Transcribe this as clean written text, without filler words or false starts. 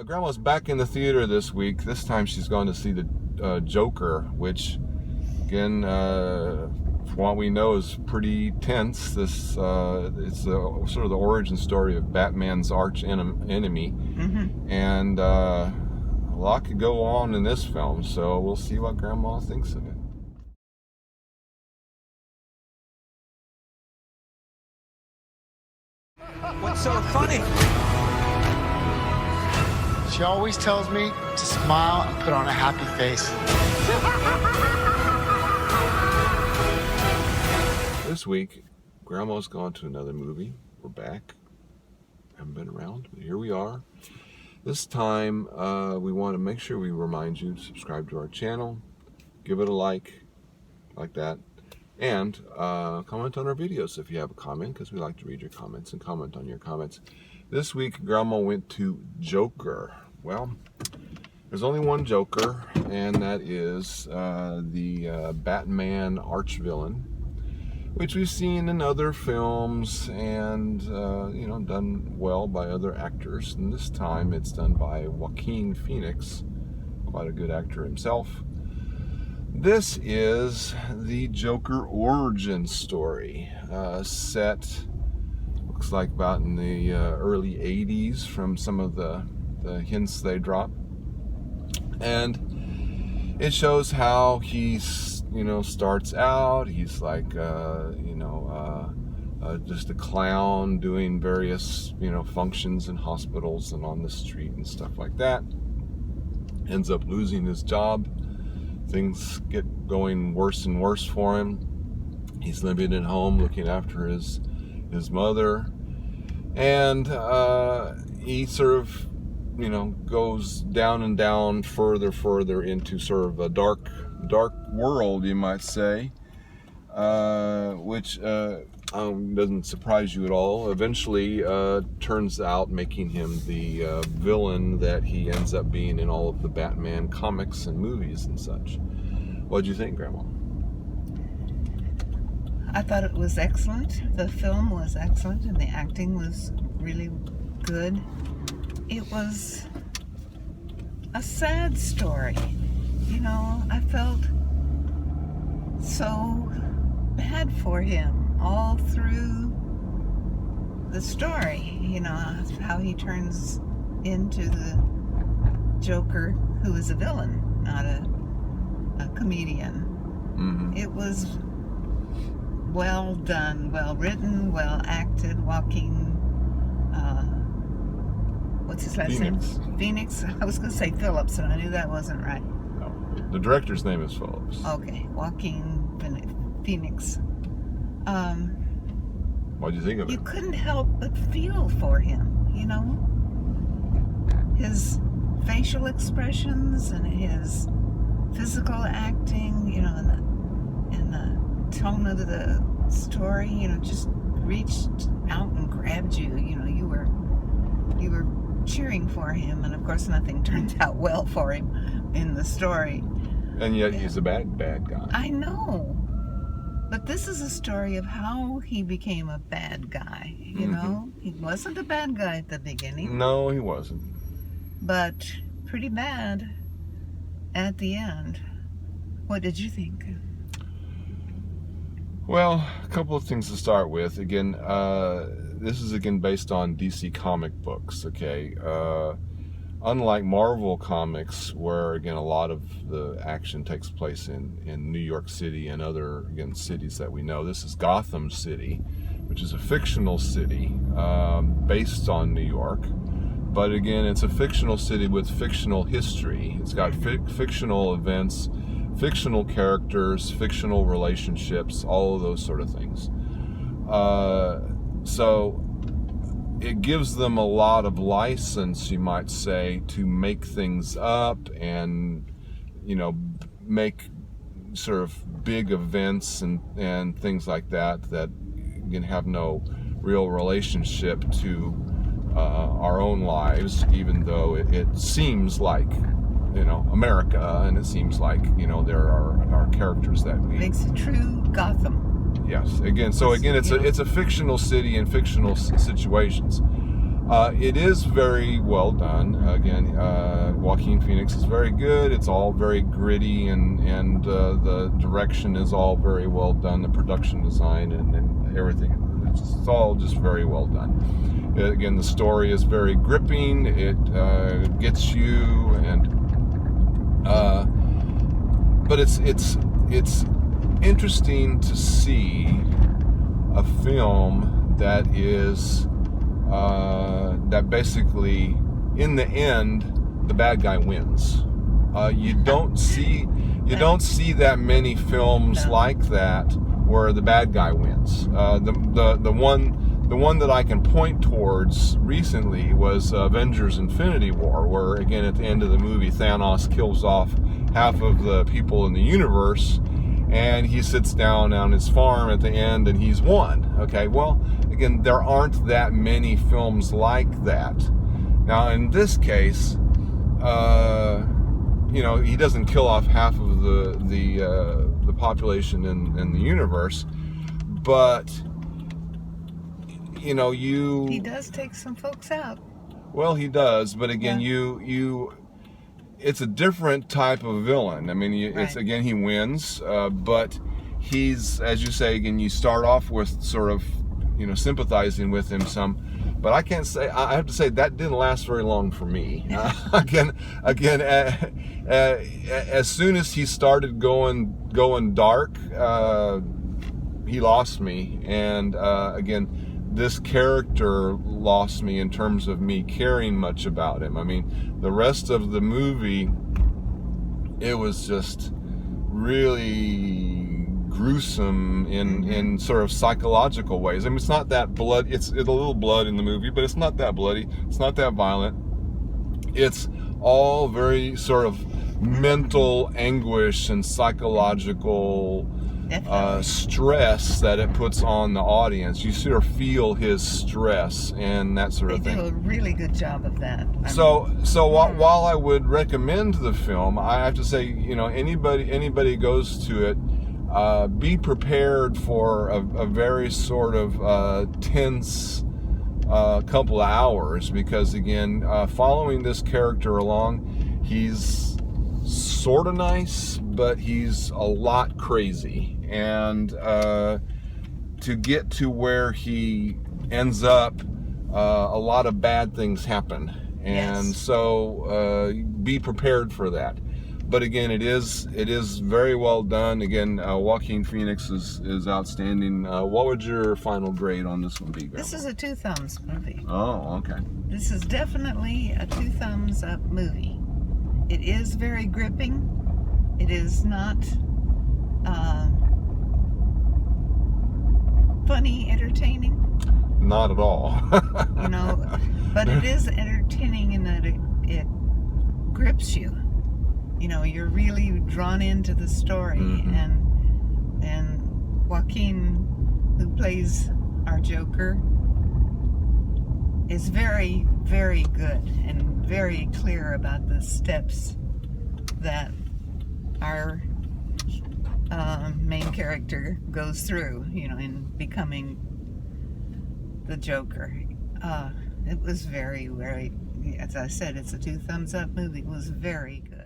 Grandma's back in the theater this week. This time she's going to see the Joker, which, again, from what we know, is pretty tense. This it's sort of the origin story of Batman's arch enemy, and a lot could go on in this film. So we'll see what Grandma thinks of it. What's so funny? She always tells me to smile and put on a happy face. This week, Grandma's gone to another movie. We're back. Haven't been around, but here we are. This time, we want to make sure we remind you to subscribe to our channel, give it a like that, and comment on our videos if you have a comment, because we like to read your comments and comment on your comments. This week, Grandma went to Joker. Well, there's only one Joker, and that is the Batman arch-villain, which we've seen in other films and, done well by other actors. And this time it's done by Joaquin Phoenix, quite a good actor himself. This is the Joker origin story, set, looks like about in the early 80s from some of the hints they drop. And it shows how he's, starts out. He's like, just a clown doing various, functions in hospitals and on the street and stuff like that. Ends up losing his job. Things get going worse and worse for him. He's living at home looking after his mother. And he sort of, goes down and down further into sort of a dark world, you might say, which doesn't surprise you at all. Eventually turns out making him the villain that he ends up being in all of the Batman comics and movies and such. What do you think, Grandma? I thought it was excellent. The film was excellent, and the acting was really good. It was a sad story. I felt so bad for him all through the story. How he turns into the Joker, who is a villain, not a comedian. Mm-hmm. It was well done, well written, well acted. Joaquin, what's his last name? Phoenix. I was going to say Phillips, and I knew that wasn't right. No, the director's name is Phillips. Okay, Joaquin Phoenix. What do you think of it? You couldn't help but feel for him, His facial expressions and his physical acting, and the tone of the story, just reached out and grabbed you. You were cheering for him, and of course nothing turned out well for him in the story. And yet he's a bad guy. I know. But this is a story of how he became a bad guy, He wasn't a bad guy at the beginning. No, he wasn't. But pretty bad at the end. What did you think? Well, a couple of things to start with. Again, this is based on DC comic books, okay? Unlike Marvel comics, where, again, a lot of the action takes place in New York City and other, cities that we know. This is Gotham City, which is a fictional city based on New York. But again, it's a fictional city with fictional history. It's got fictional events, fictional characters, fictional relationships, all of those sort of things. So it gives them a lot of license, you might say, to make things up and, make sort of big events and things like that can have no real relationship to our own lives, even though it seems like, America, and it seems like, there are characters that we... Makes a true Gotham. Yes. Again, it's a fictional city and fictional situations. It is very well done. Again, Joaquin Phoenix is very good. It's all very gritty, and the direction is all very well done. The production design and everything, it's all just very well done. Again, the story is very gripping. It gets you, and but it's interesting to see a film that is that basically, in the end, the bad guy wins. You don't see that many films like that where the bad guy wins. The one that I can point towards recently was Avengers: Infinity War, where again at the end of the movie, Thanos kills off half of the people in the universe, and he sits down on his farm at the end and he's won. Okay, well, again, there aren't that many films like that. Now, in this case, he doesn't kill off half of the population in the universe, but he does take some folks out. Well, he does, but again, Yeah. it's a different type of villain. I mean, it's Right. again, he wins, but he's, as you say, again, you start off with sort of, sympathizing with him some, but I have to say that didn't last very long for me. Again, as soon as he started going dark, he lost me, and again, this character lost me in terms of me caring much about him. I mean, the rest of the movie, it was just really gruesome in sort of psychological ways. I mean, it's not that blood. It's a little blood in the movie, but it's not that bloody. It's not that violent. It's all very sort of mental anguish and psychological stress that it puts on the audience. You sort of feel his stress and that sort of They thing. do a really good job of that. While I would recommend the film, I have to say, anybody goes to it, be prepared for a very sort of tense couple of hours, because again, following this character along, he's sort of nice, but he's a lot crazy, and to get to where he ends up, a lot of bad things happen, and Yes. so be prepared for that. But again, it is very well done. Again, Joaquin Phoenix is outstanding. What would your final grade on this one be, Grandma? This is a 2 thumbs movie. Oh, okay. This is definitely a 2 thumbs up movie. It is very gripping. It is not funny, entertaining, Not at all. but it is entertaining in that it grips you. You're really drawn into the story, Mm-hmm. and Joaquin, who plays our Joker, is very, very good and very clear about the steps that our main character goes through, in becoming the Joker. It was very, very, as I said, it's a 2 thumbs up movie. It was very good.